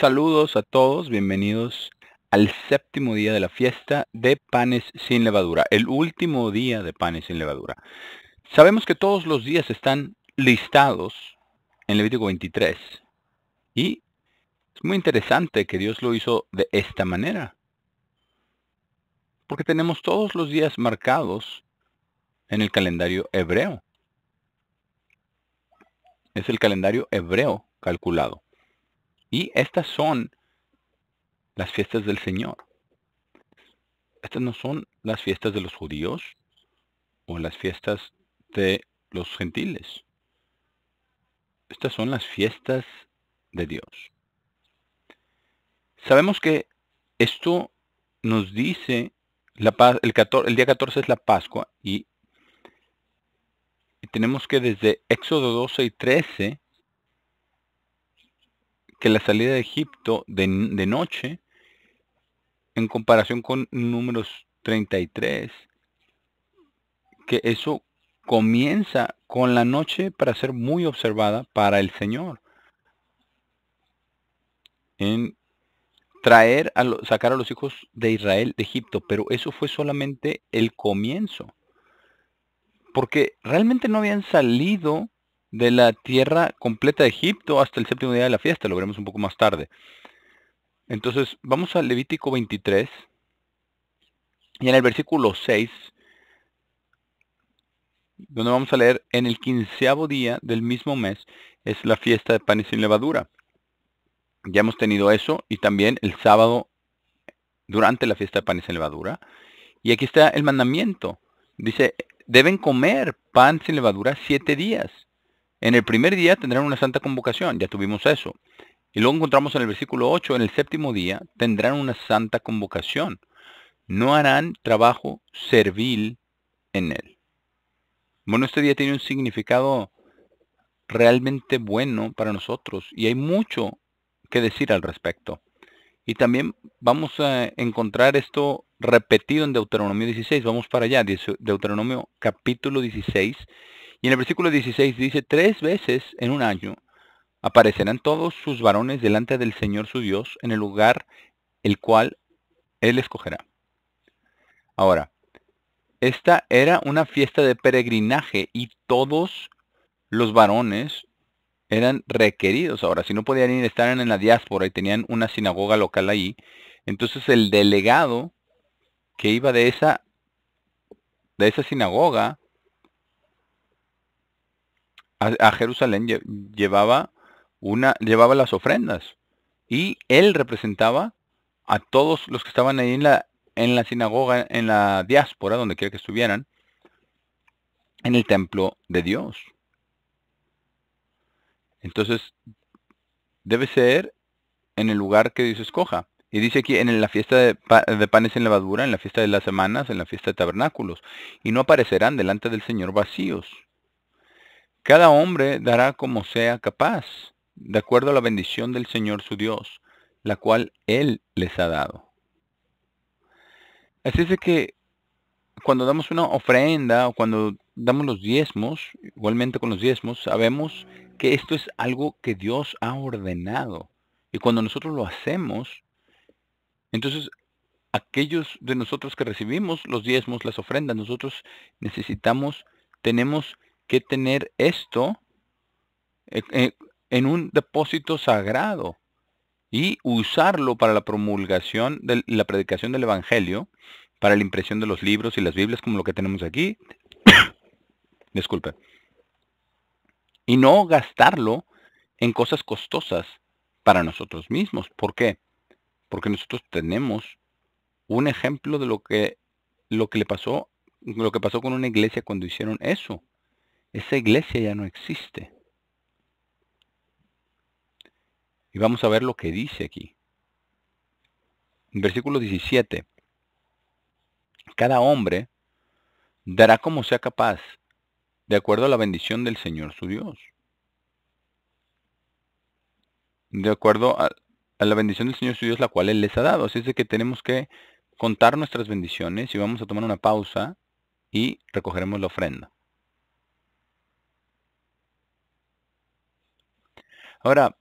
Saludos a todos, bienvenidos al séptimo día de la fiesta de panes sin levadura, el último día de panes sin levadura. Sabemos que todos los días están listados en Levítico 23 y es muy interesante que Dios lo hizo de esta manera, porque tenemos todos los días marcados en el calendario hebreo. Es el calendario hebreo calculado. Y estas son las fiestas del Señor. Estas no son las fiestas de los judíos o las fiestas de los gentiles. Estas son las fiestas de Dios. Sabemos que esto nos dice, el día 14 es la Pascua y tenemos que desde Éxodo 12 y 13, que la salida de Egipto de noche, en comparación con Números 33, que eso comienza con la noche para ser muy observada para el Señor. En sacar a los hijos de Israel de Egipto, pero eso fue solamente el comienzo, porque realmente no habían salido de la tierra completa de Egipto hasta el séptimo día de la fiesta, lo veremos un poco más tarde. Entonces, vamos a Levítico 23, y en el versículo 6, donde vamos a leer, en el 15º día del mismo mes, es la fiesta de panes sin levadura. Ya hemos tenido eso, y también el sábado, durante la fiesta de panes sin levadura. Y aquí está el mandamiento. Dice, deben comer pan sin levadura 7 días. En el primer día tendrán una santa convocación, ya tuvimos eso. Y luego encontramos en el versículo 8, en el séptimo día tendrán una santa convocación. No harán trabajo servil en él. Bueno, este día tiene un significado realmente bueno para nosotros y hay mucho que decir al respecto. Y también vamos a encontrar esto repetido en Deuteronomio 16. Vamos para allá, Deuteronomio capítulo 16. Y en el versículo 16 dice, 3 veces en un año aparecerán todos sus varones delante del Señor su Dios en el lugar el cual Él escogerá. Ahora, esta era una fiesta de peregrinaje y todos los varones eran requeridos. Ahora, si no podían ir, estaban en la diáspora y tenían una sinagoga local ahí, entonces el delegado que iba de esa sinagoga a Jerusalén llevaba las ofrendas y él representaba a todos los que estaban ahí en la sinagoga, en la diáspora, donde quiera que estuvieran, en el templo de Dios. Entonces, debe ser en el lugar que Dios escoja. Y dice aquí en la fiesta de panes sin levadura, en la fiesta de las semanas, en la fiesta de tabernáculos, y no aparecerán delante del Señor vacíos. Cada hombre dará como sea capaz, de acuerdo a la bendición del Señor su Dios, la cual Él les ha dado. Así es de que cuando damos una ofrenda o cuando damos los diezmos, igualmente con los diezmos, sabemos que esto es algo que Dios ha ordenado. Y cuando nosotros lo hacemos, entonces aquellos de nosotros que recibimos los diezmos, las ofrendas, nosotros tenemos que tener esto en un depósito sagrado y usarlo para la promulgación de la predicación del Evangelio, para la impresión de los libros y las Biblias como lo que tenemos aquí. Disculpe. Y no gastarlo en cosas costosas para nosotros mismos. ¿Por qué? Porque nosotros tenemos un ejemplo de lo que pasó con una iglesia cuando hicieron eso. Esa iglesia ya no existe. Y vamos a ver lo que dice aquí. En versículo 17. Cada hombre dará como sea capaz, de acuerdo a la bendición del Señor su Dios. De acuerdo a la bendición del Señor su Dios, la cual Él les ha dado. Así es de que tenemos que contar nuestras bendiciones y vamos a tomar una pausa y recogeremos la ofrenda. Ahora,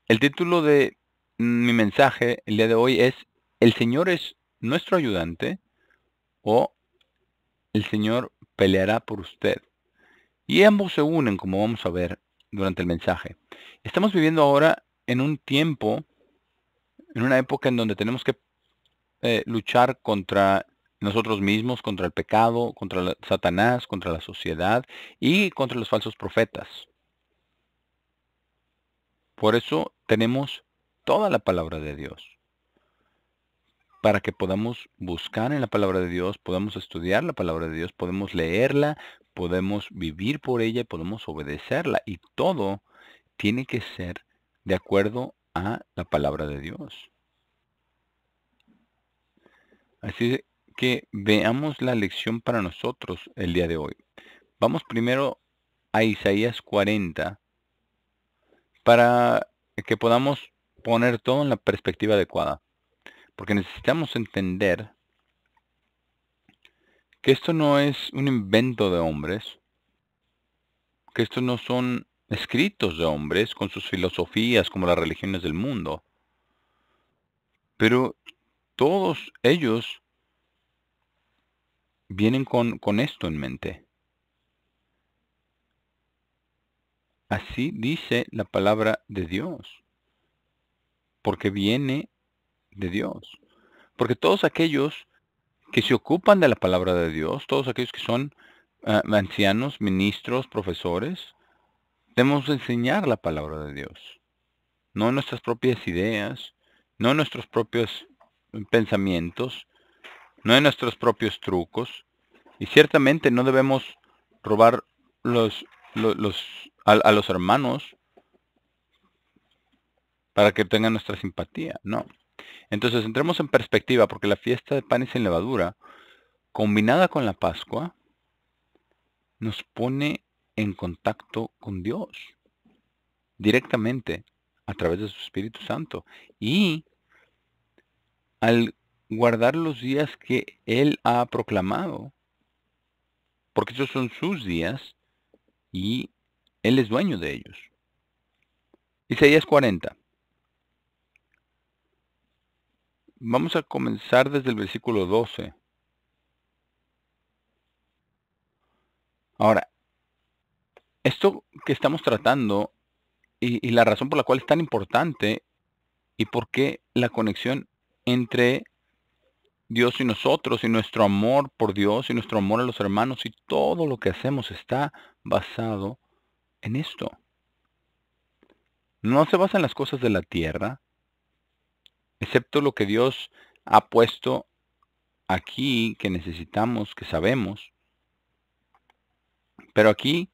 el título de mi mensaje el día de hoy es, ¿el Señor es nuestro ayudante o el Señor peleará por usted? Y ambos se unen, como vamos a ver durante el mensaje. Estamos viviendo ahora en un tiempo, en una época en donde tenemos que luchar contra nosotros mismos, contra el pecado, contra Satanás, contra la sociedad y contra los falsos profetas. Por eso tenemos toda la palabra de Dios, para que podamos buscar en la palabra de Dios, podamos estudiar la palabra de Dios, podemos leerla, podemos vivir por ella y podemos obedecerla. Y todo tiene que ser de acuerdo a la palabra de Dios. Así que veamos la lección para nosotros el día de hoy. Vamos primero a Isaías 40 para que podamos poner todo en la perspectiva adecuada. Porque necesitamos entender que esto no es un invento de hombres, que estos no son escritos de hombres con sus filosofías como las religiones del mundo, pero todos ellos vienen con esto en mente. Así dice la palabra de Dios, porque viene de Dios. Porque todos aquellos que se ocupan de la palabra de Dios, todos aquellos que son ancianos, ministros, profesores, debemos enseñar la palabra de Dios, no nuestras propias ideas, no nuestros propios pensamientos, no en nuestros propios trucos, y ciertamente no debemos robar los, a los hermanos para que tengan nuestra simpatía, no. Entonces entremos en perspectiva, porque la fiesta de panes sin levadura, combinada con la Pascua, nos pone en contacto con Dios directamente a través de su Espíritu Santo. Y al guardar los días que Él ha proclamado, porque esos son sus días y Él es dueño de ellos. Isaías 40. Vamos a comenzar desde el versículo 12. Ahora, esto que estamos tratando y la razón por la cual es tan importante y por qué la conexión entre Dios y nosotros y nuestro amor por Dios y nuestro amor a los hermanos y todo lo que hacemos está basado en esto. No se basa en las cosas de la tierra, excepto lo que Dios ha puesto aquí, que necesitamos, que sabemos. Pero aquí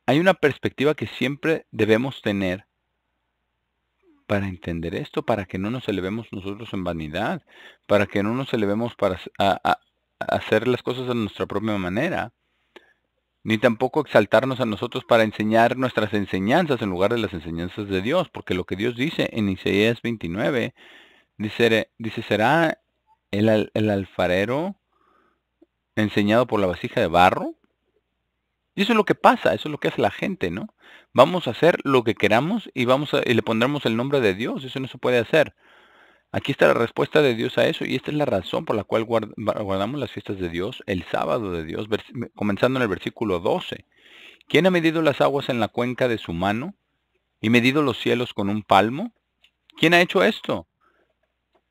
hay una perspectiva que siempre debemos tener para entender esto, para que no nos elevemos nosotros en vanidad, para que no nos elevemos para hacer las cosas de nuestra propia manera, ni tampoco exaltarnos a nosotros para enseñar nuestras enseñanzas en lugar de las enseñanzas de Dios, porque lo que Dios dice en Isaías 29, dice ¿será el alfarero enseñado por la vasija de barro? Y eso es lo que pasa, eso es lo que hace la gente, ¿no? Vamos a hacer lo que queramos y y le pondremos el nombre de Dios, eso no se puede hacer. Aquí está la respuesta de Dios a eso y esta es la razón por la cual guardamos las fiestas de Dios, el sábado de Dios, comenzando en el versículo 12. ¿Quién ha medido las aguas en la cuenca de su mano y medido los cielos con un palmo? ¿Quién ha hecho esto?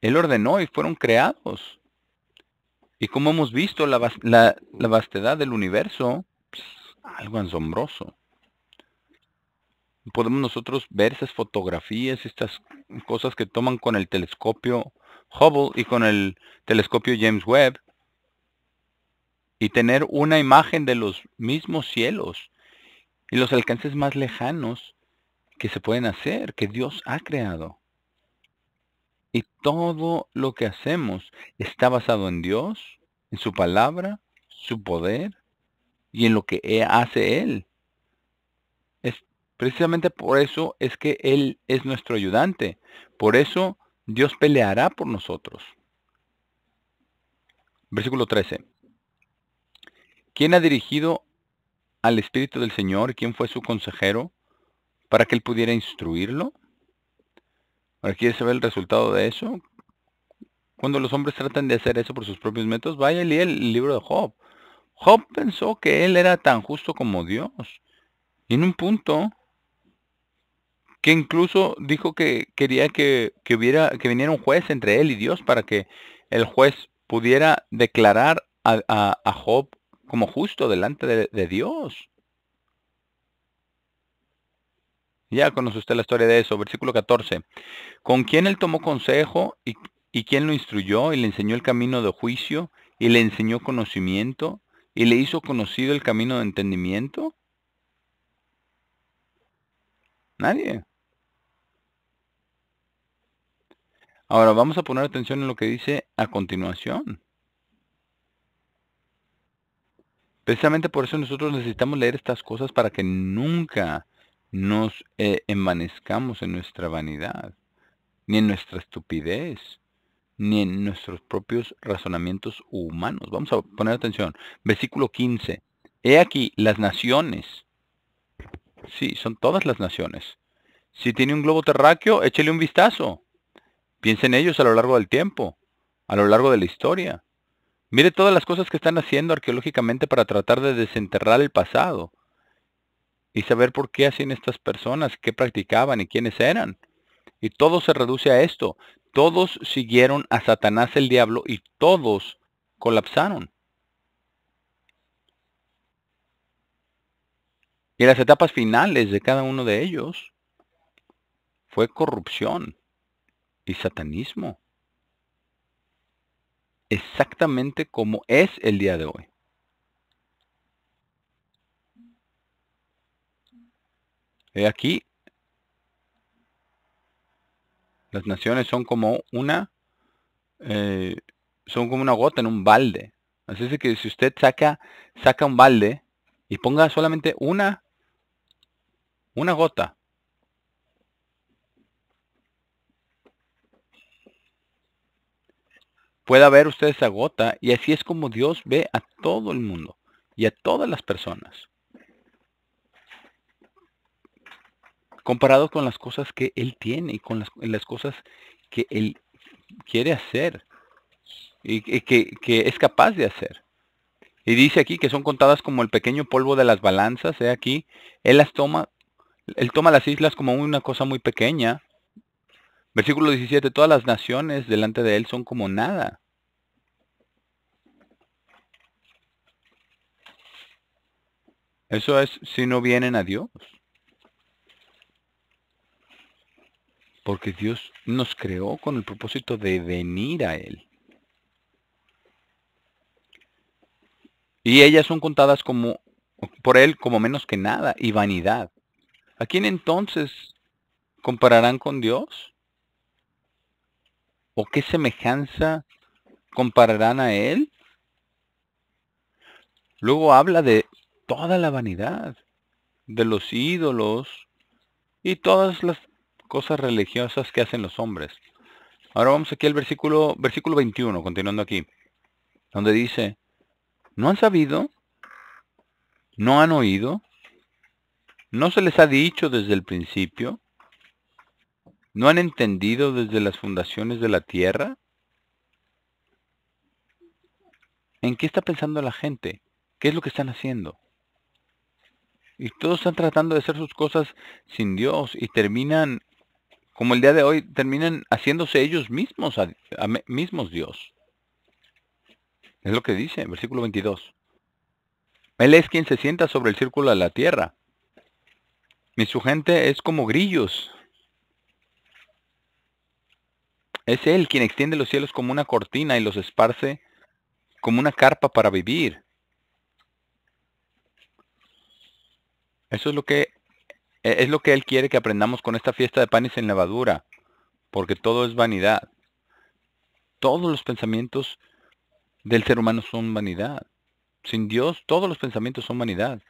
Él ordenó y fueron creados. Y como hemos visto la vastedad del universo, algo asombroso. Podemos nosotros ver esas fotografías, estas cosas que toman con el telescopio Hubble y con el telescopio James Webb y tener una imagen de los mismos cielos y los alcances más lejanos que se pueden hacer, que Dios ha creado. Y todo lo que hacemos está basado en Dios, en su palabra, su poder y en lo que hace Él. Es precisamente por eso es que Él es nuestro ayudante. Por eso Dios peleará por nosotros. Versículo 13. ¿Quién ha dirigido al Espíritu del Señor? ¿Quién fue su consejero para que Él pudiera instruirlo? Ahora, ¿quieres saber el resultado de eso? Cuando los hombres tratan de hacer eso por sus propios métodos, vaya y lee el libro de Job. Job pensó que él era tan justo como Dios. Y en un punto que incluso dijo que quería que viniera un juez entre él y Dios para que el juez pudiera declarar a Job como justo delante de Dios. Ya conoce usted la historia de eso, versículo 14. Con quien él tomó consejo y quien lo instruyó y le enseñó el camino de juicio y le enseñó conocimiento y le hizo conocido el camino de entendimiento. Nadie. Ahora vamos a poner atención en lo que dice a continuación. Precisamente por eso nosotros necesitamos leer estas cosas para que nunca nos envanezcamos en nuestra vanidad, ni en nuestra estupidez, ni en nuestros propios razonamientos humanos. Vamos a poner atención. Versículo 15. He aquí las naciones. Sí, son todas las naciones. Si tiene un globo terráqueo, échele un vistazo. Piense en ellos a lo largo del tiempo, a lo largo de la historia. Mire todas las cosas que están haciendo arqueológicamente para tratar de desenterrar el pasado y saber por qué hacían estas personas, qué practicaban y quiénes eran. Y todo se reduce a esto. Todos siguieron a Satanás el diablo y todos colapsaron. Y las etapas finales de cada uno de ellos fue corrupción y satanismo. Exactamente como es el día de hoy. He aquí, las naciones eh, son como una gota en un balde. Así es que si usted saca un balde y ponga solamente una gota, pueda ver usted esa gota y así es como Dios ve a todo el mundo y a todas las personas, comparado con las cosas que Él tiene y con las cosas que Él quiere hacer y que es capaz de hacer. Y dice aquí que son contadas como el pequeño polvo de las balanzas. Aquí, Él Él toma las islas como una cosa muy pequeña. Versículo 17, todas las naciones delante de Él son como nada. Eso es si no vienen a Dios. Porque Dios nos creó con el propósito de venir a Él. Y ellas son contadas por Él como menos que nada y vanidad. ¿A quién entonces compararán con Dios? ¿O qué semejanza compararán a Él? Luego habla de toda la vanidad, de los ídolos y todas las cosas religiosas que hacen los hombres. Ahora vamos aquí al versículo 21, continuando aquí, donde dice, ¿no han sabido? ¿No han oído? ¿No se les ha dicho desde el principio? ¿No han entendido desde las fundaciones de la tierra? ¿En qué está pensando la gente? ¿Qué es lo que están haciendo? Y todos están tratando de hacer sus cosas sin Dios y terminan, como el día de hoy, terminan haciéndose ellos mismos, mismos Dios. Es lo que dice, versículo 22. Él es quien se sienta sobre el círculo de la tierra. Y su gente es como grillos. Es Él quien extiende los cielos como una cortina y los esparce como una carpa para vivir. Eso es lo que Él quiere que aprendamos con esta fiesta de panes sin levadura, porque todo es vanidad. Todos los pensamientos del ser humano son vanidad. Sin Dios, todos los pensamientos son vanidad.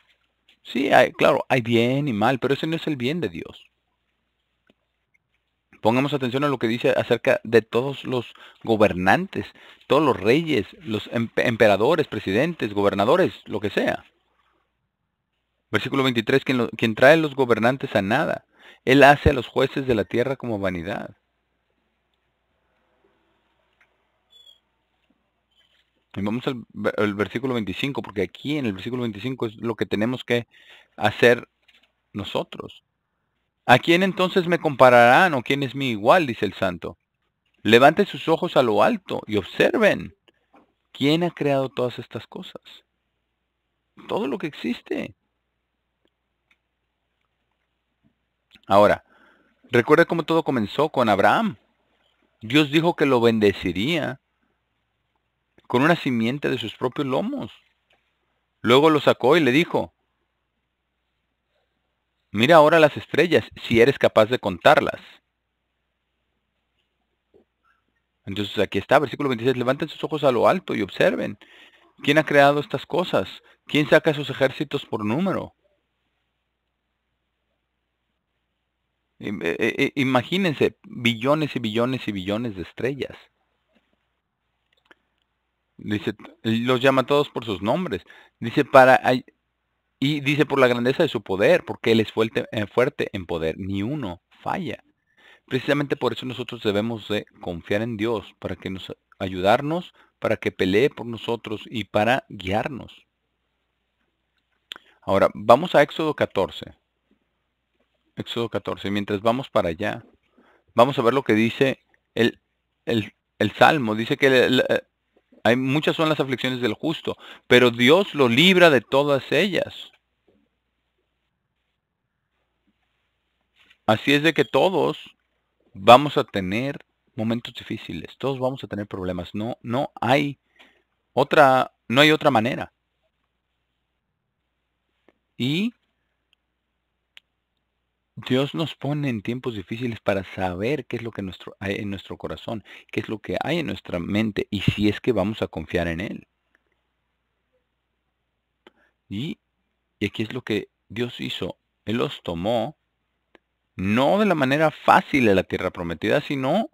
Sí, claro, hay bien y mal, pero ese no es el bien de Dios. Pongamos atención a lo que dice acerca de todos los gobernantes, todos los reyes, los emperadores, presidentes, gobernadores, lo que sea. Versículo 23, quien trae a los gobernantes a nada. Él hace a los jueces de la tierra como vanidad. Y vamos al versículo 25, porque aquí en el versículo 25 es lo que tenemos que hacer nosotros. ¿A quién entonces me compararán o quién es mi igual? Dice el santo. Levanten sus ojos a lo alto y observen. ¿Quién ha creado todas estas cosas? Todo lo que existe. Ahora, recuerda cómo todo comenzó con Abraham. Dios dijo que lo bendeciría con una simiente de sus propios lomos. Luego lo sacó y le dijo, mira ahora las estrellas, si eres capaz de contarlas. Entonces aquí está, versículo 26, levanten sus ojos a lo alto y observen. ¿Quién ha creado estas cosas? ¿Quién saca sus ejércitos por número? Imagínense, billones y billones y billones de estrellas. Dice, los llama a todos por sus nombres. Dice, y dice por la grandeza de su poder, porque Él es fuerte en poder. Ni uno falla. Precisamente por eso nosotros debemos de confiar en Dios, para que nos ayudarnos, para que pelee por nosotros y para guiarnos. Ahora, vamos a Éxodo 14. Éxodo 14. Mientras vamos para allá, vamos a ver lo que dice el, el Salmo. Dice que hay muchas son las aflicciones del justo, pero Dios lo libra de todas ellas. Así es de que todos vamos a tener momentos difíciles, todos vamos a tener problemas. No hay otra manera. Y Dios nos pone en tiempos difíciles para saber qué es lo que hay en nuestro corazón, qué es lo que hay en nuestra mente y si es que vamos a confiar en Él. Y, y aquí es lo que Dios hizo. Él los tomó, no de la manera fácil de la tierra prometida, sino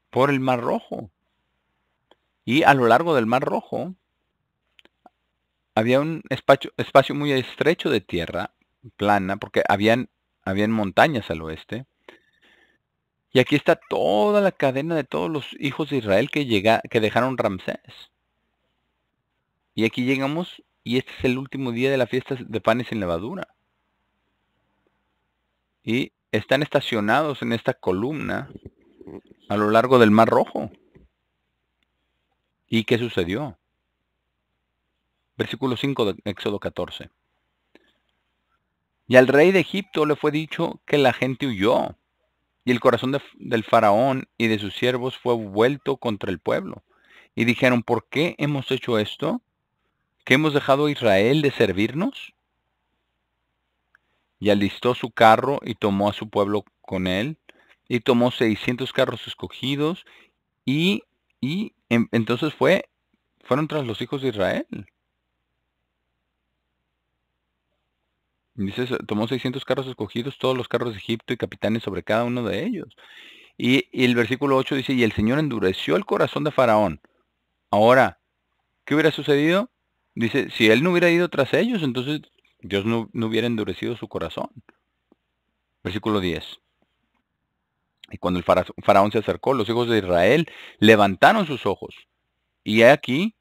por el Mar Rojo. Y a lo largo del Mar Rojo había un espacio muy estrecho de tierra plana, porque habían montañas al oeste. Y aquí está toda la cadena de todos los hijos de Israel que dejaron Ramsés. Y aquí llegamos y este es el último día de la fiesta de panes sin levadura. Y están estacionados en esta columna a lo largo del Mar Rojo. ¿Y qué sucedió? Versículo 5 de Éxodo 14. Y al rey de Egipto le fue dicho que la gente huyó, y el corazón del faraón y de sus siervos fue vuelto contra el pueblo. Y dijeron, ¿por qué hemos hecho esto? ¿Que hemos dejado a Israel de servirnos? Y alistó su carro y tomó a su pueblo con él, y tomó 600 carros escogidos, y entonces fueron tras los hijos de Israel. Dice, tomó 600 carros escogidos, todos los carros de Egipto y capitanes sobre cada uno de ellos. Y el versículo 8 dice, y el Señor endureció el corazón de Faraón. Ahora, ¿qué hubiera sucedido? Dice, si él no hubiera ido tras ellos, entonces Dios no hubiera endurecido su corazón. Versículo 10. Y cuando el faraón se acercó, los hijos de Israel levantaron sus ojos. Y he aquí,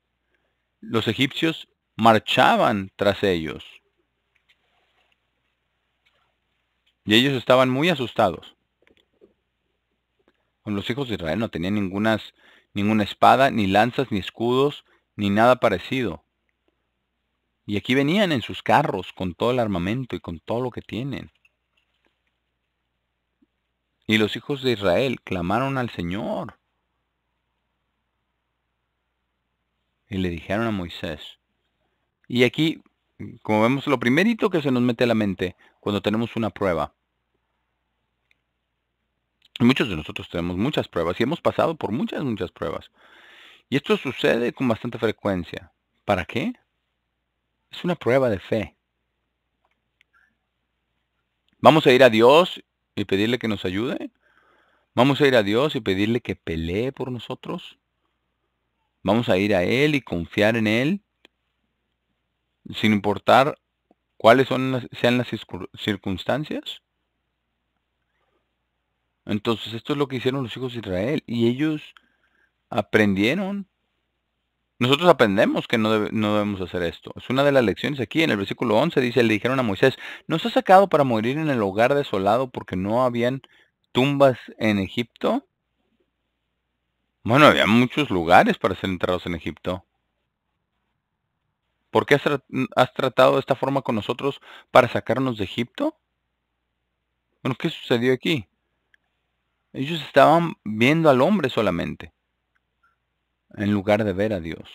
los egipcios marchaban tras ellos. Y ellos estaban muy asustados. Los hijos de Israel no tenían ninguna espada, ni lanzas, ni escudos, ni nada parecido. Y aquí venían en sus carros con todo el armamento y con todo lo que tienen. Y los hijos de Israel clamaron al Señor. Y le dijeron a Moisés. Y aquí, como vemos, lo primerito que se nos mete a la mente cuando tenemos una prueba. Y muchos de nosotros tenemos muchas pruebas y hemos pasado por muchas pruebas. Y esto sucede con bastante frecuencia. ¿Para qué? Es una prueba de fe. ¿Vamos a ir a Dios y pedirle que nos ayude? ¿Vamos a ir a Dios y pedirle que pelee por nosotros? ¿Vamos a ir a Él y confiar en Él sin importar cuáles sean las circunstancias? Entonces esto es lo que hicieron los hijos de Israel y ellos aprendieron Nosotros aprendemos que no debemos hacer esto. Es una de las lecciones aquí. En el versículo 11 dice, le dijeron a Moisés, ¿nos has sacado para morir en el hogar desolado porque no habían tumbas en Egipto? Bueno, había muchos lugares para ser enterrados en Egipto. ¿Por qué has tratado de esta forma con nosotros para sacarnos de Egipto? Bueno, ¿qué sucedió aquí? Ellos estaban viendo al hombre solamente, en lugar de ver a Dios.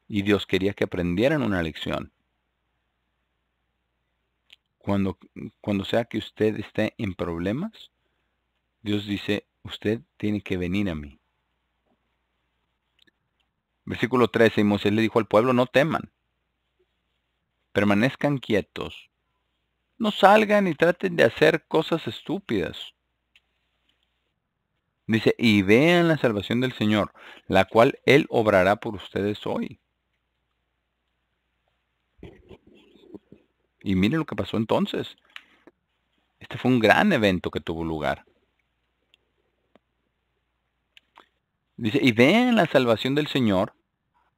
Y Dios quería que aprendieran una lección. Cuando, cuando sea que usted esté en problemas, Dios dice, usted tiene que venir a mí. Versículo 13, y Moisés le dijo al pueblo, no teman, permanezcan quietos, no salgan y traten de hacer cosas estúpidas. Dice, y vean la salvación del Señor, la cual Él obrará por ustedes hoy. Y miren lo que pasó entonces. Este fue un gran evento que tuvo lugar. Dice, y vean la salvación del Señor,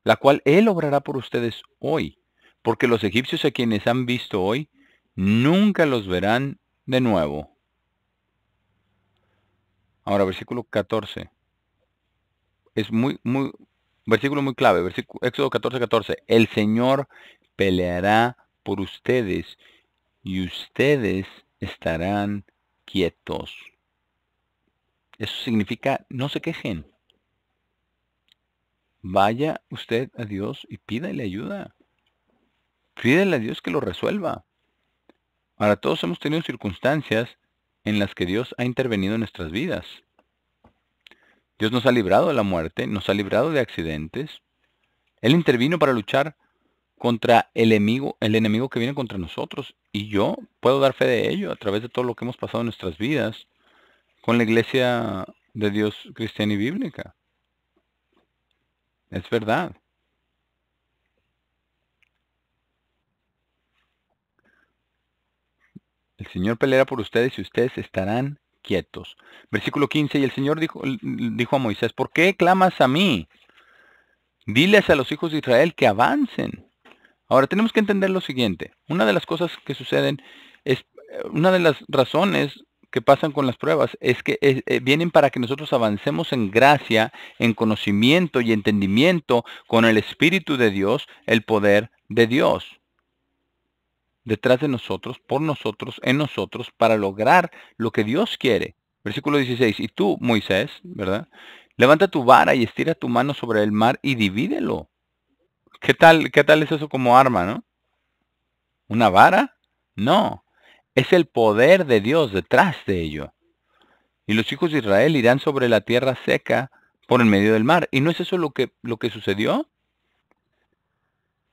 la cual Él obrará por ustedes hoy, porque los egipcios a quienes han visto hoy, nunca los verán de nuevo. Ahora, versículo 14. Es versículo muy clave. Éxodo 14, 14. El Señor peleará por ustedes y ustedes estarán quietos. Eso significa, no se quejen. Vaya usted a Dios y pídale ayuda. Pídele a Dios que lo resuelva. Ahora, todos hemos tenido circunstancias en las que Dios ha intervenido en nuestras vidas. Dios nos ha librado de la muerte, nos ha librado de accidentes. Él intervino para luchar contra el enemigo que viene contra nosotros. Y yo puedo dar fe de ello a través de todo lo que hemos pasado en nuestras vidas con la iglesia de Dios cristiana y bíblica. Es verdad. El Señor peleará por ustedes y ustedes estarán quietos. Versículo 15, y el Señor dijo a Moisés, ¿por qué clamas a mí? Diles a los hijos de Israel que avancen. Ahora tenemos que entender lo siguiente. Una de las cosas que suceden es, una de las razones que pasan con las pruebas es que vienen para que nosotros avancemos en gracia, en conocimiento y entendimiento con el Espíritu de Dios, el poder de Dios detrás de nosotros, por nosotros, en nosotros, para lograr lo que Dios quiere. Versículo 16, y tú, Moisés, ¿verdad? Levanta tu vara y estira tu mano sobre el mar y divídelo. Qué tal es eso como arma, no? ¿Una vara? No, es el poder de Dios detrás de ello. Y los hijos de Israel irán sobre la tierra seca por el medio del mar. ¿Y no es eso lo que sucedió?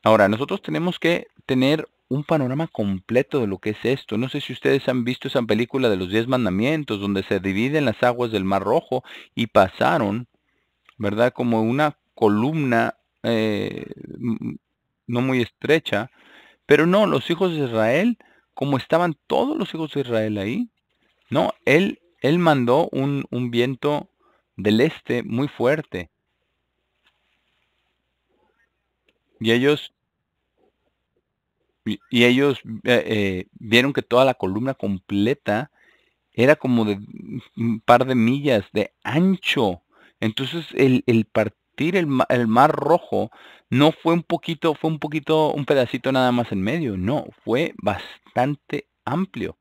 Ahora, nosotros tenemos que tener un panorama completo de lo que es esto. No sé si ustedes han visto esa película de los 10 mandamientos, donde se dividen las aguas del Mar Rojo y pasaron, ¿verdad? Como una columna no muy estrecha. Pero no, los hijos de Israel, como estaban todos los hijos de Israel ahí, no, él mandó un viento del este muy fuerte. Y ellos vieron que toda la columna completa era como de un par de millas de ancho. Entonces el partir el mar rojo no fue un pedacito nada más en medio, no, fue bastante amplio.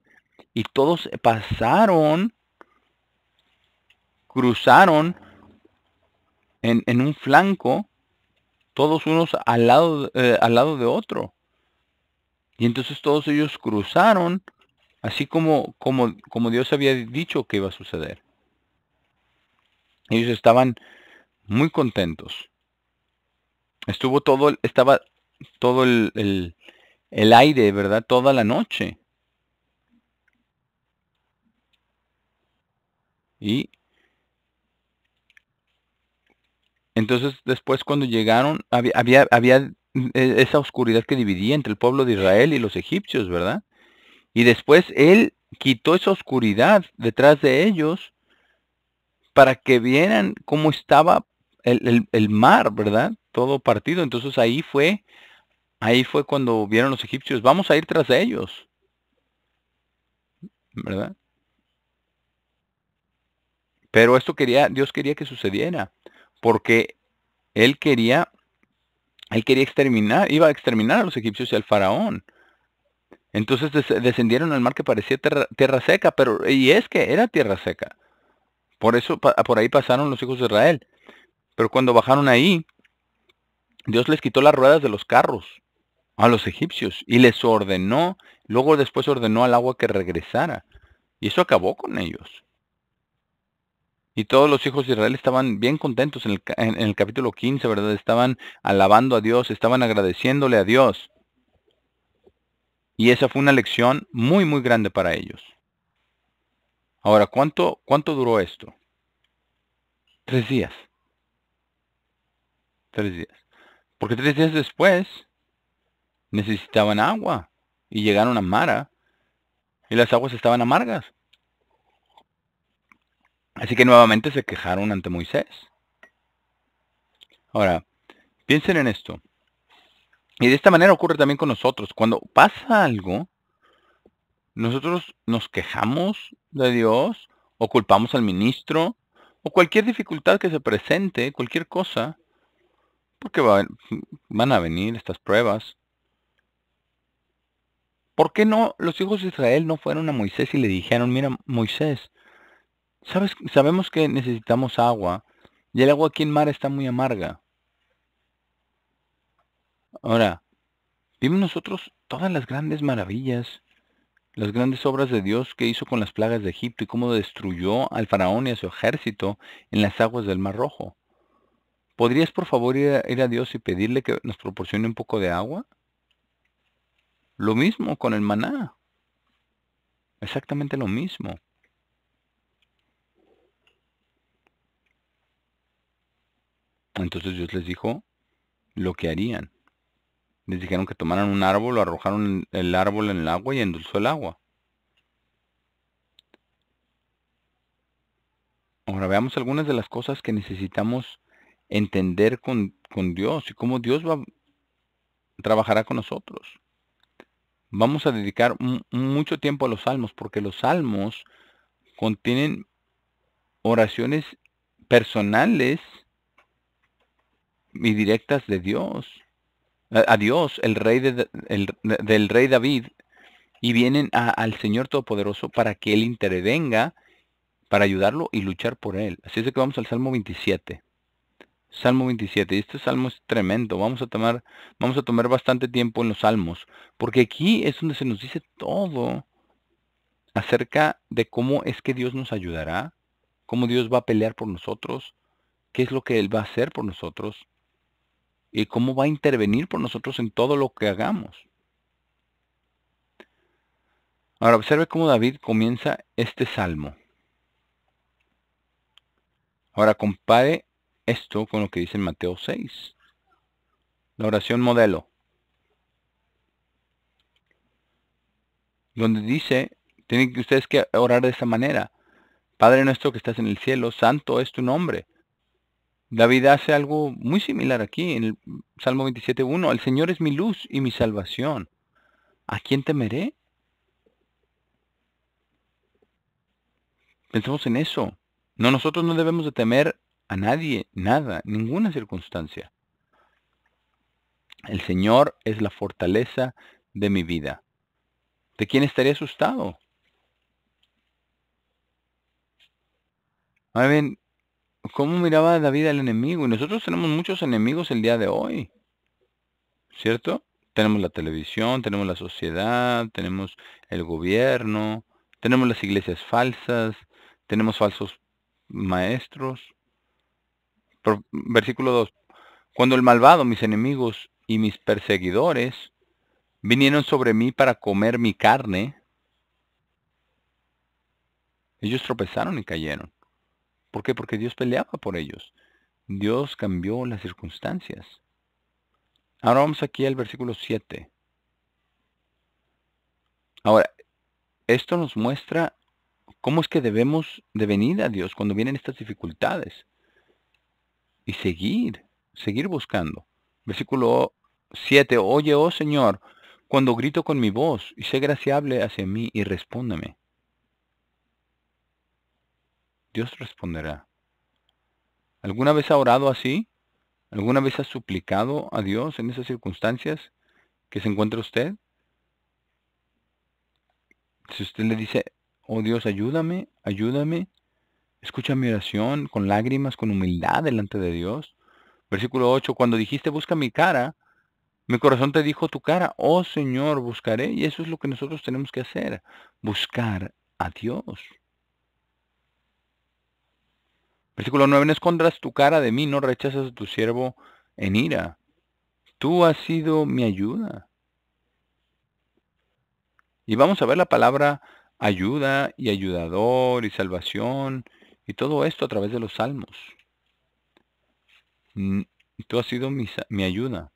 Y todos cruzaron en un flanco, todos unos al lado de otro. Y entonces todos ellos cruzaron, así como Dios había dicho que iba a suceder. Ellos estaban muy contentos. Estaba todo el aire, ¿verdad? Toda la noche. Y entonces después cuando llegaron, había esa oscuridad que dividía entre el pueblo de Israel y los egipcios, ¿verdad? Y después él quitó esa oscuridad detrás de ellos para que vieran cómo estaba el mar, ¿verdad? Todo partido. Entonces ahí fue cuando vieron los egipcios, vamos a ir tras de ellos, ¿verdad? Pero Dios quería que sucediera, porque él quería, iba a exterminar a los egipcios y al faraón. Entonces descendieron al mar que parecía tierra seca, y es que era tierra seca. Por eso, por ahí pasaron los hijos de Israel. Pero cuando bajaron ahí, Dios les quitó las ruedas de los carros a los egipcios y les ordenó, luego después ordenó al agua que regresara. Y eso acabó con ellos. Y todos los hijos de Israel estaban bien contentos en el capítulo 15, ¿verdad? Estaban alabando a Dios, estaban agradeciéndole a Dios. Y esa fue una lección muy, muy grande para ellos. Ahora, ¿cuánto duró esto? 3 días. 3 días. Porque 3 días después necesitaban agua. Y llegaron a Mara. Y las aguas estaban amargas. Así que nuevamente se quejaron ante Moisés. Ahora, piensen en esto. Y de esta manera ocurre también con nosotros. Cuando pasa algo, nosotros nos quejamos de Dios o culpamos al ministro o cualquier dificultad que se presente, cualquier cosa, porque van a venir estas pruebas. ¿Por qué no los hijos de Israel no fueron a Moisés y le dijeron, mira, Moisés, sabemos que necesitamos agua y el agua aquí en mar está muy amarga? Ahora, vimos nosotros todas las grandes maravillas, las grandes obras de Dios que hizo con las plagas de Egipto y cómo destruyó al faraón y a su ejército en las aguas del Mar Rojo. ¿Podrías por favor ir a Dios y pedirle que nos proporcione un poco de agua? Lo mismo con el maná, exactamente lo mismo. Entonces Dios les dijo lo que harían. Les dijeron que tomaran un árbol, lo arrojaron el árbol en el agua y endulzó el agua. Ahora veamos algunas de las cosas que necesitamos entender con Dios y cómo Dios trabajará con nosotros. Vamos a dedicar mucho tiempo a los salmos porque los salmos contienen oraciones personales y directas de Dios, a Dios, el rey del rey David, y vienen al Señor Todopoderoso para que Él intervenga, para ayudarlo y luchar por Él. Así es de que vamos al Salmo 27. Salmo 27. Y este salmo es tremendo. Vamos a tomar bastante tiempo en los salmos, porque aquí es donde se nos dice todo acerca de cómo es que Dios nos ayudará, cómo Dios va a pelear por nosotros, qué es lo que Él va a hacer por nosotros y cómo va a intervenir por nosotros en todo lo que hagamos. Ahora observe cómo David comienza este salmo. Ahora compare esto con lo que dice en Mateo 6, la oración modelo, donde dice, tienen que ustedes que orar de esta manera: Padre nuestro que estás en el cielo, santo es tu nombre. David hace algo muy similar aquí en el Salmo 27:1. El Señor es mi luz y mi salvación. ¿A quién temeré? Pensemos en eso. No, nosotros no debemos de temer a nadie, nada, ninguna circunstancia. El Señor es la fortaleza de mi vida. ¿De quién estaría asustado? A ver, ¿cómo miraba David al enemigo? Y nosotros tenemos muchos enemigos el día de hoy, ¿cierto? Tenemos la televisión, tenemos la sociedad, tenemos el gobierno, tenemos las iglesias falsas, tenemos falsos maestros. Versículo 2. Cuando el malvado, mis enemigos y mis perseguidores, vinieron sobre mí para comer mi carne, ellos tropezaron y cayeron. ¿Por qué? Porque Dios peleaba por ellos. Dios cambió las circunstancias. Ahora vamos aquí al versículo 7. Ahora, esto nos muestra ¿Cómo es que debemos de venir a Dios cuando vienen estas dificultades? Y seguir buscando. Versículo 7. Oye, oh Señor, cuando grito con mi voz, y sé graciable hacia mí, y respóndeme. Dios responderá. ¿Alguna vez ha orado así? ¿Alguna vez ha suplicado a Dios en esas circunstancias que se encuentra usted? Si usted le dice, oh Dios, ayúdame, ayúdame, escucha mi oración con lágrimas, con humildad delante de Dios. Versículo 8, cuando dijiste, busca mi cara, mi corazón te dijo tu cara, oh Señor, buscaré. Y eso es lo que nosotros tenemos que hacer, buscar a Dios. Versículo 9, no escondas tu cara de mí, no rechazas a tu siervo en ira. Tú has sido mi ayuda. Y vamos a ver la palabra ayuda y ayudador y salvación y todo esto a través de los salmos. Mm, Tú has sido mi ayuda.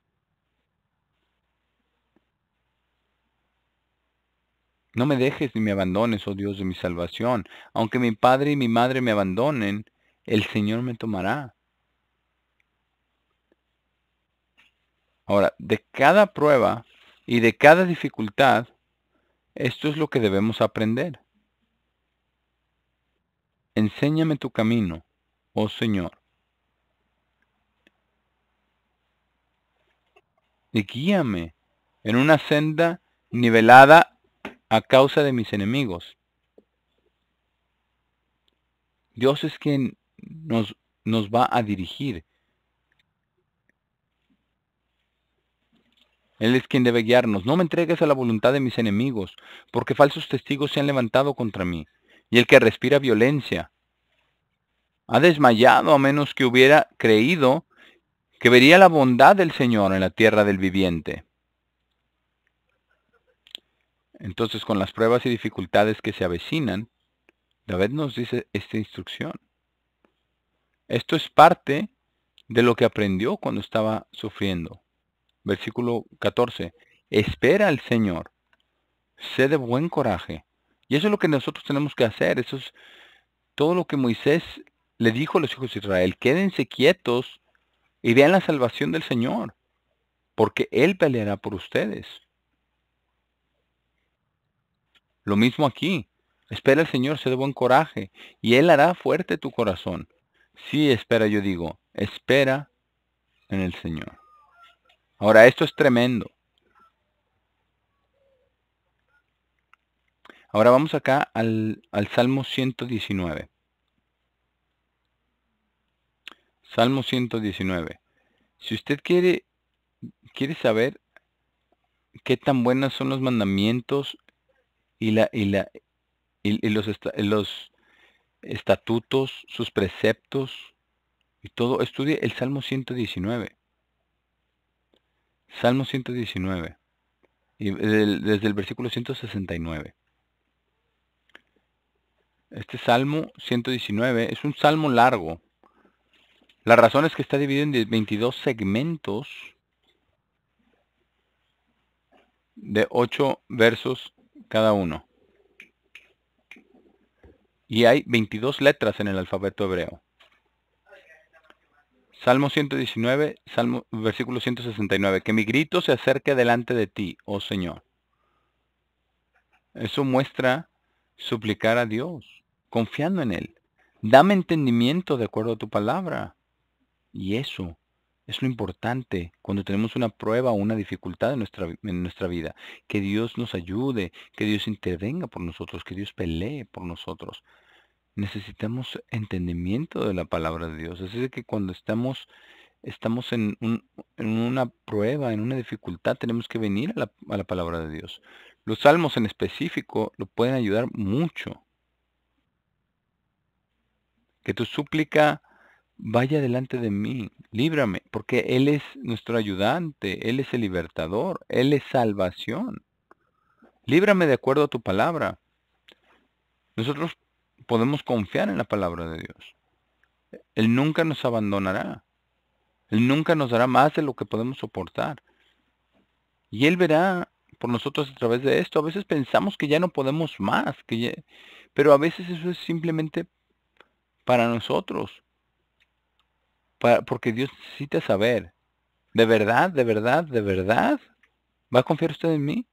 No me dejes ni me abandones, oh Dios de mi salvación. Aunque mi padre y mi madre me abandonen, el Señor me tomará. Ahora, de cada prueba y de cada dificultad, esto es lo que debemos aprender. Enséñame tu camino, oh Señor, y guíame en una senda nivelada a causa de mis enemigos. Dios es quien nos va a dirigir. Él es quien debe guiarnos. No me entregues a la voluntad de mis enemigos, porque falsos testigos se han levantado contra mí. Y el que respira violencia ha desmayado a menos que hubiera creído que vería la bondad del Señor en la tierra del viviente. Entonces, con las pruebas y dificultades que se avecinan, David nos dice esta instrucción. Esto es parte de lo que aprendió cuando estaba sufriendo. Versículo 14. Espera al Señor, sé de buen coraje. Y eso es lo que nosotros tenemos que hacer. Eso es todo lo que Moisés le dijo a los hijos de Israel. Quédense quietos y vean la salvación del Señor, porque Él peleará por ustedes. Lo mismo aquí. Espera al Señor, sé de buen coraje, y Él hará fuerte tu corazón. Sí, espera, yo digo, espera en el Señor. Ahora, esto es tremendo. Ahora vamos acá al Salmo 119. Salmo 119. Si usted quiere saber qué tan buenos son los mandamientos y, los estatutos, sus preceptos y todo, estudie el Salmo 119. Salmo 119. Y desde el versículo 169. Este Salmo 119 es un salmo largo. La razón es que está dividido en 22 segmentos de 8 versos cada uno. Y hay 22 letras en el alfabeto hebreo. Salmo 119, versículo 169. Que mi grito se acerque delante de ti, oh Señor. Eso muestra suplicar a Dios, confiando en Él. Dame entendimiento de acuerdo a tu palabra. Y eso es lo importante cuando tenemos una prueba o una dificultad en nuestra vida. Que Dios nos ayude, que Dios intervenga por nosotros, que Dios pelee por nosotros. Necesitamos entendimiento de la palabra de Dios. Así es que cuando estamos en una prueba, en una dificultad, tenemos que venir a la palabra de Dios. Los salmos en específico lo pueden ayudar mucho. Que tu súplica vaya delante de mí, líbrame, porque Él es nuestro ayudante, Él es el libertador, Él es salvación. Líbrame de acuerdo a tu palabra. Nosotros podemos confiar en la palabra de Dios. Él nunca nos abandonará. Él nunca nos dará más de lo que podemos soportar. Y Él verá por nosotros a través de esto. A veces pensamos que ya no podemos más, pero a veces eso es simplemente para nosotros, porque Dios necesita saber, ¿de verdad, de verdad, de verdad va a confiar usted en mí?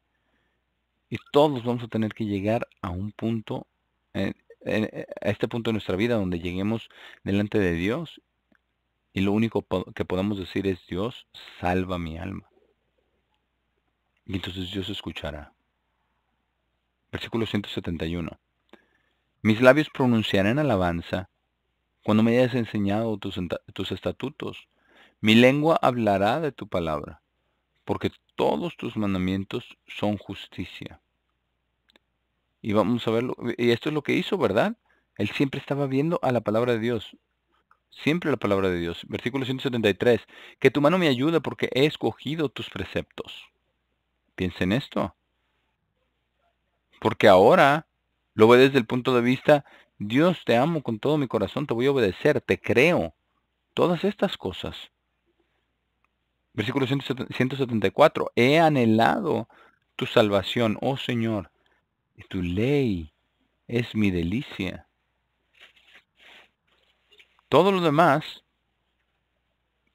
Y todos vamos a tener que llegar a un punto, eh, a este punto de nuestra vida donde lleguemos delante de Dios y lo único que podamos decir es: Dios, salva mi alma. Y entonces Dios escuchará. Versículo 171. Mis labios pronunciarán alabanza cuando me hayas enseñado tus estatutos. Mi lengua hablará de tu palabra, porque todos tus mandamientos son justicia. Y vamos a verlo, y esto es lo que hizo, ¿verdad? Él siempre estaba viendo a la palabra de Dios, siempre la palabra de Dios. Versículo 173, que tu mano me ayude porque he escogido tus preceptos. Piensa en esto, porque ahora lo ve desde el punto de vista: Dios, te amo con todo mi corazón, te voy a obedecer, te creo, todas estas cosas. Versículo 174, he anhelado tu salvación, oh Señor, y tu ley es mi delicia. Todo lo demás,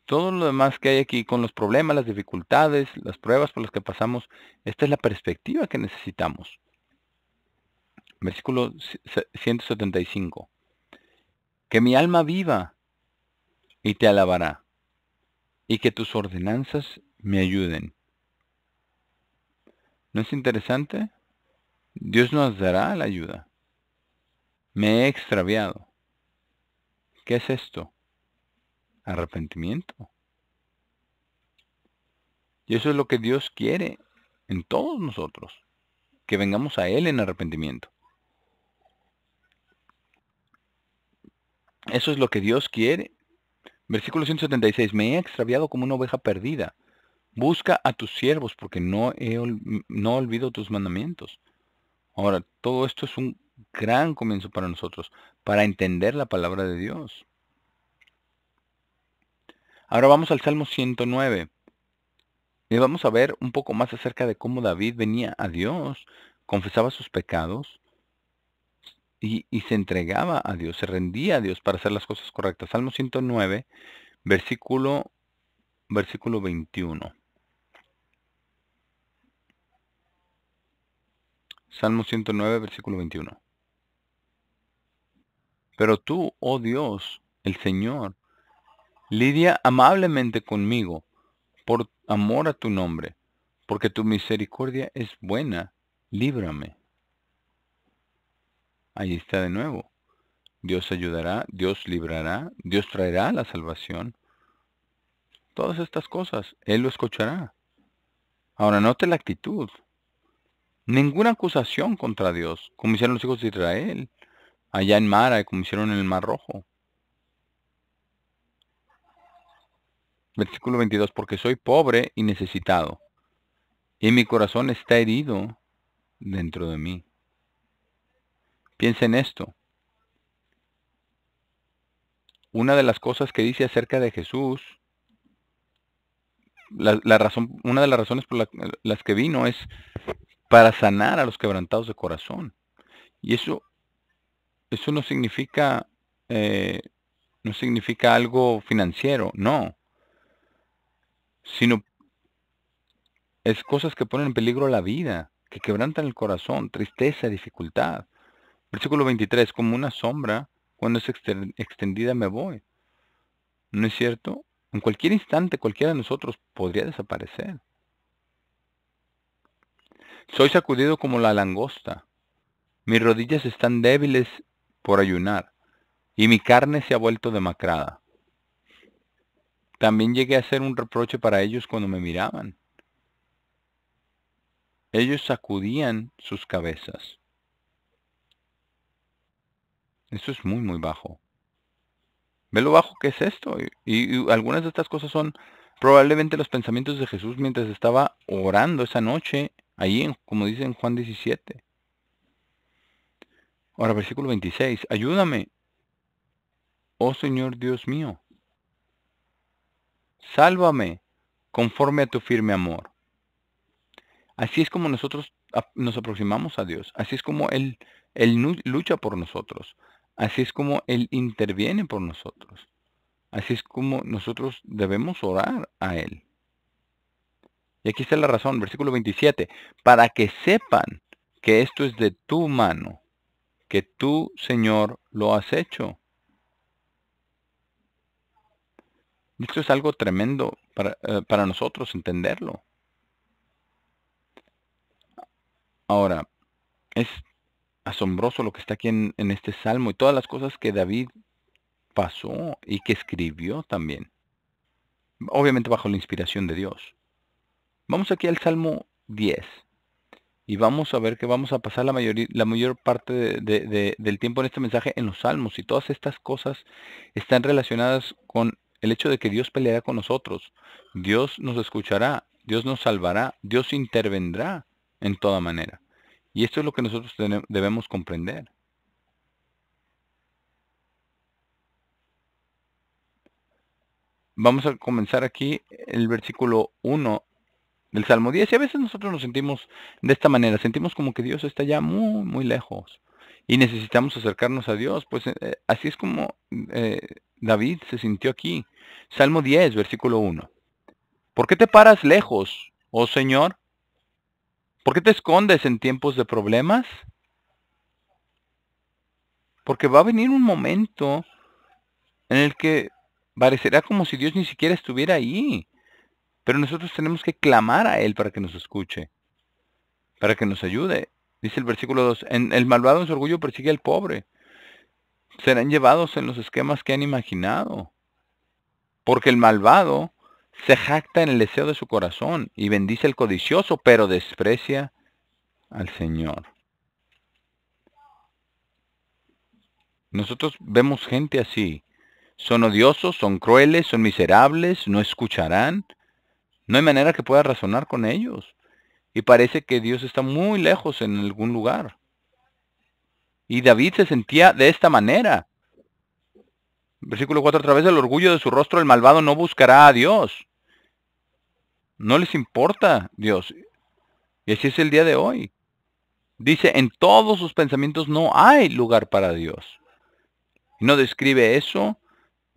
todo lo demás que hay aquí con los problemas, las dificultades, las pruebas por las que pasamos, esta es la perspectiva que necesitamos. Versículo 175, que mi alma viva y te alabará, y que tus ordenanzas me ayuden. ¿No es interesante? Dios nos dará la ayuda. Me he extraviado. ¿Qué es esto? Arrepentimiento. Y eso es lo que Dios quiere en todos nosotros, que vengamos a Él en arrepentimiento. Eso es lo que Dios quiere. Versículo 176, me he extraviado como una oveja perdida. Busca a tus siervos porque no olvido tus mandamientos. Ahora, todo esto es un gran comienzo para nosotros, para entender la palabra de Dios. Ahora vamos al Salmo 109. Y vamos a ver un poco más acerca de cómo David venía a Dios, confesaba sus pecados y se entregaba a Dios, se rendía a Dios para hacer las cosas correctas. Salmo 109, versículo 21. Salmo 109, versículo 21. Pero tú, oh Dios, el Señor, lidia amablemente conmigo por amor a tu nombre, porque tu misericordia es buena, líbrame. Ahí está de nuevo. Dios ayudará, Dios librará, Dios traerá la salvación. Todas estas cosas, Él lo escuchará. Ahora, note la actitud. Ninguna acusación contra Dios, como hicieron los hijos de Israel, allá en Mara, como hicieron en el Mar Rojo. Versículo 22, porque soy pobre y necesitado, y mi corazón está herido dentro de mí. Piensa en esto. Una de las cosas que dice acerca de Jesús, una de las razones por las que vino es para sanar a los quebrantados de corazón. Y eso eh, no significa algo financiero, no, sino es cosas que ponen en peligro la vida, que quebrantan el corazón, tristeza, dificultad. Versículo 23, como una sombra, cuando es extendida me voy. ¿No es cierto? En cualquier instante cualquiera de nosotros podría desaparecer. Soy sacudido como la langosta. Mis rodillas están débiles por ayunar, y mi carne se ha vuelto demacrada. También llegué a ser un reproche para ellos cuando me miraban. Ellos sacudían sus cabezas. Eso es muy, muy bajo. Ve lo bajo que es esto. Y algunas de estas cosas son probablemente los pensamientos de Jesús mientras estaba orando esa noche, allí, como dice en Juan 17. Ahora, versículo 26. Ayúdame, oh Señor Dios mío. Sálvame conforme a tu firme amor. Así es como nosotros nos aproximamos a Dios. Así es como Él lucha por nosotros. Así es como Él interviene por nosotros. Así es como nosotros debemos orar a Él. Y aquí está la razón, versículo 27. Para que sepan que esto es de tu mano, que tú, Señor, lo has hecho. Esto es algo tremendo para nosotros entenderlo. Ahora, es asombroso lo que está aquí en este salmo y todas las cosas que David pasó y que escribió también. Obviamente bajo la inspiración de Dios. Vamos aquí al Salmo 10 y vamos a ver que vamos a pasar la mayor parte del tiempo en este mensaje en los salmos, y todas estas cosas están relacionadas con el hecho de que Dios peleará con nosotros. Dios nos escuchará, Dios nos salvará, Dios intervendrá en toda manera. Y esto es lo que nosotros debemos comprender. Vamos a comenzar aquí el versículo 1 del Salmo 10. Y a veces nosotros nos sentimos de esta manera, sentimos como que Dios está ya muy, muy lejos y necesitamos acercarnos a Dios. Pues así es como David se sintió aquí. Salmo 10, versículo 1. ¿Por qué te paras lejos, oh Señor? ¿Por qué te escondes en tiempos de problemas? Porque va a venir un momento en el que parecerá como si Dios ni siquiera estuviera ahí. Pero nosotros tenemos que clamar a Él para que nos escuche, para que nos ayude. Dice el versículo 2, el malvado en su orgullo persigue al pobre. Serán llevados en los esquemas que han imaginado. Porque el malvado se jacta en el deseo de su corazón y bendice al codicioso, pero desprecia al Señor. Nosotros vemos gente así. Son odiosos, son crueles, son miserables, no escucharán. No hay manera que pueda razonar con ellos. Y parece que Dios está muy lejos en algún lugar. Y David se sentía de esta manera. Versículo 4, a través del orgullo de su rostro el malvado no buscará a Dios. No les importa Dios. Y así es el día de hoy. Dice, en todos sus pensamientos no hay lugar para Dios. ¿Y no describe eso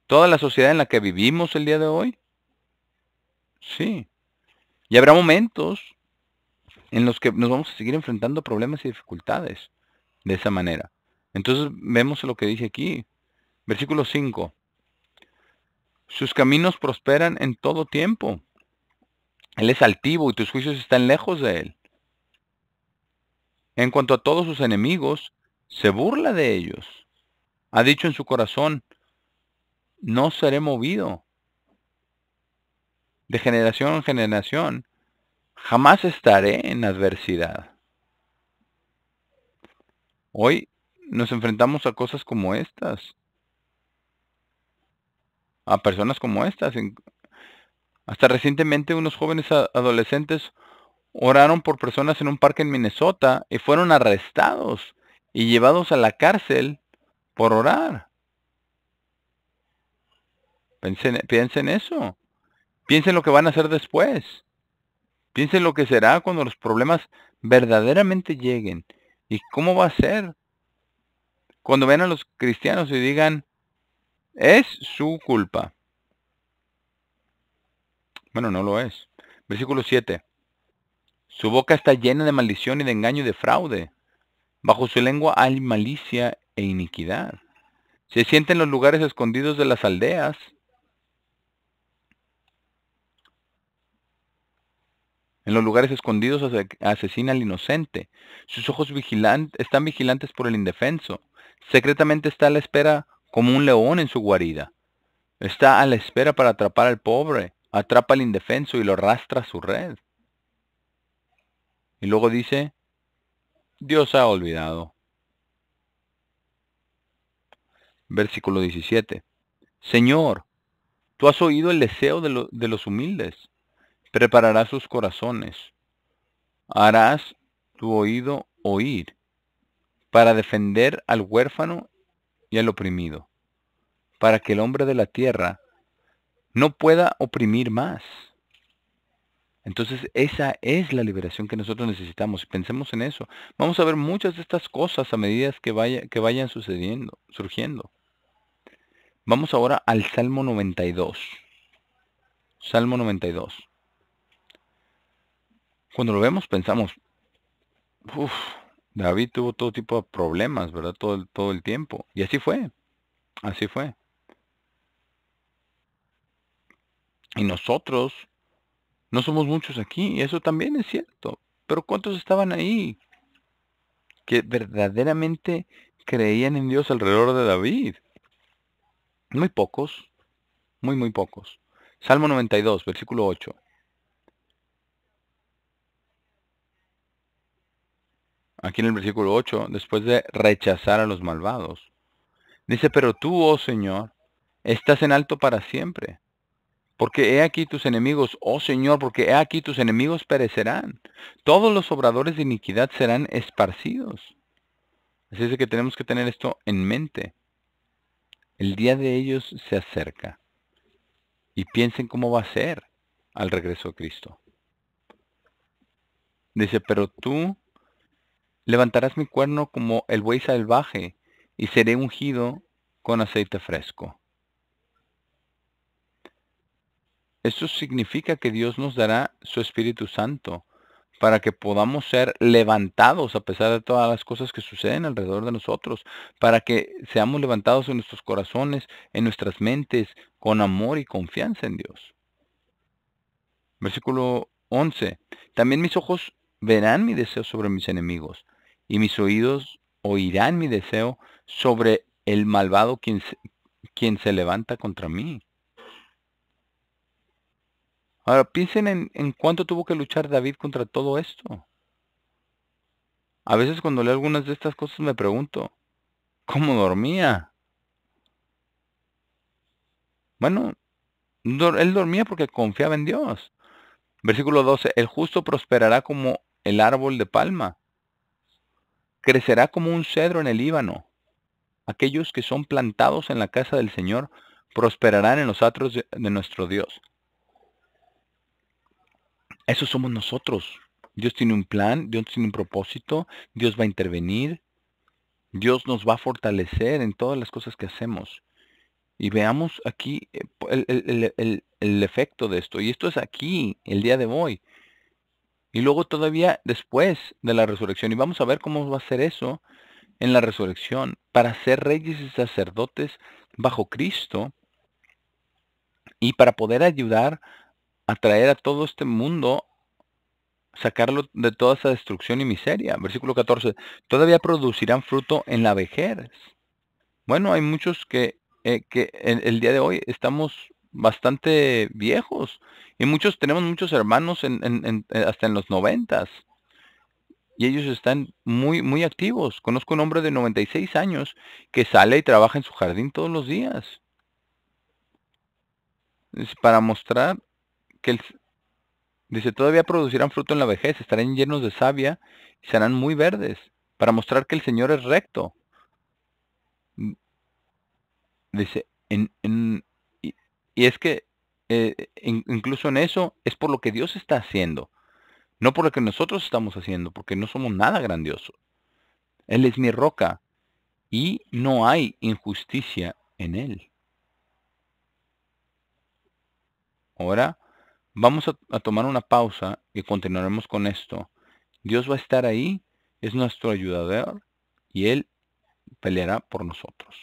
toda la sociedad en la que vivimos el día de hoy? Sí. Y habrá momentos en los que nos vamos a seguir enfrentando problemas y dificultades de esa manera. Entonces vemos lo que dice aquí. Versículo 5. Sus caminos prosperan en todo tiempo. Él es altivo y tus juicios están lejos de él. En cuanto a todos sus enemigos, se burla de ellos. Ha dicho en su corazón, no seré movido. De generación en generación, jamás estaré en adversidad. Hoy nos enfrentamos a cosas como estas, a personas como estas. Hasta recientemente unos jóvenes adolescentes oraron por personas en un parque en Minnesota y fueron arrestados y llevados a la cárcel por orar. Piensen eso. Piensen lo que van a hacer después. Piensen lo que será cuando los problemas verdaderamente lleguen. ¿Y cómo va a ser cuando ven a los cristianos y digan, es su culpa? Bueno, no lo es. Versículo 7. Su boca está llena de maldición y de engaño y de fraude. Bajo su lengua hay malicia e iniquidad. Se sienta en los lugares escondidos de las aldeas. En los lugares escondidos asesina al inocente. Sus ojos están vigilantes por el indefenso. Secretamente está a la espera como un león en su guarida. Está a la espera para atrapar al pobre. Atrapa al indefenso y lo arrastra a su red. Y luego dice, Dios ha olvidado. Versículo 17. Señor, tú has oído el deseo de los humildes. Prepararás sus corazones. Harás tu oído oír para defender al huérfano y al oprimido, para que el hombre de la tierra no pueda oprimir más. Entonces, esa es la liberación que nosotros necesitamos. Y pensemos en eso. Vamos a ver muchas de estas cosas a medida que vayan sucediendo, surgiendo. Vamos ahora al Salmo 92. Salmo 92. Cuando lo vemos pensamos, uff, David tuvo todo tipo de problemas, ¿verdad? Todo el tiempo. Y así fue, así fue. Y nosotros no somos muchos aquí, y eso también es cierto. Pero ¿cuántos estaban ahí que verdaderamente creían en Dios alrededor de David? Muy pocos, muy pocos. Salmo 92, versículo 8. Aquí en el versículo 8, después de rechazar a los malvados, dice, pero tú, oh Señor, estás en alto para siempre. Porque he aquí tus enemigos, oh Señor, porque he aquí tus enemigos perecerán. Todos los obradores de iniquidad serán esparcidos. Así es de que tenemos que tener esto en mente. El día de ellos se acerca. Y piensen cómo va a ser al regreso de Cristo. Dice, pero tú levantarás mi cuerno como el buey salvaje, y seré ungido con aceite fresco. Esto significa que Dios nos dará su Espíritu Santo para que podamos ser levantados a pesar de todas las cosas que suceden alrededor de nosotros, para que seamos levantados en nuestros corazones, en nuestras mentes, con amor y confianza en Dios. Versículo 11. También mis ojos verán mi deseo sobre mis enemigos, y mis oídos oirán mi deseo sobre el malvado quien se levanta contra mí. Ahora piensen en cuánto tuvo que luchar David contra todo esto. A veces cuando leo algunas de estas cosas me pregunto, ¿cómo dormía? Bueno, él dormía porque confiaba en Dios. Versículo 12, el justo prosperará como el árbol de palma, crecerá como un cedro en el Líbano. Aquellos que son plantados en la casa del Señor prosperarán en los atrios de nuestro Dios. Eso somos nosotros. Dios tiene un plan, Dios tiene un propósito, Dios va a intervenir, Dios nos va a fortalecer en todas las cosas que hacemos. Y veamos aquí el efecto de esto. Y esto es aquí, el día de hoy. Y luego todavía después de la resurrección. Y vamos a ver cómo va a ser eso en la resurrección. Para ser reyes y sacerdotes bajo Cristo. Y para poder ayudar a traer a todo este mundo, sacarlo de toda esa destrucción y miseria. Versículo 14. Todavía producirán fruto en la vejez. Bueno, hay muchos que el día de hoy estamos bastante viejos y tenemos muchos hermanos hasta en los 90 y ellos están muy activos. Conozco un hombre de 96 años que sale y trabaja en su jardín todos los días. Es para mostrar que dice, todavía producirán fruto en la vejez, estarán llenos de savia y serán muy verdes, para mostrar que el Señor es recto. Dice, y, y es que incluso en eso es por lo que Dios está haciendo, no por lo que nosotros estamos haciendo, porque no somos nada grandioso. Él es mi roca y no hay injusticia en Él. Ahora vamos a tomar una pausa y continuaremos con esto. Dios va a estar ahí, es nuestro ayudador y Él peleará por nosotros.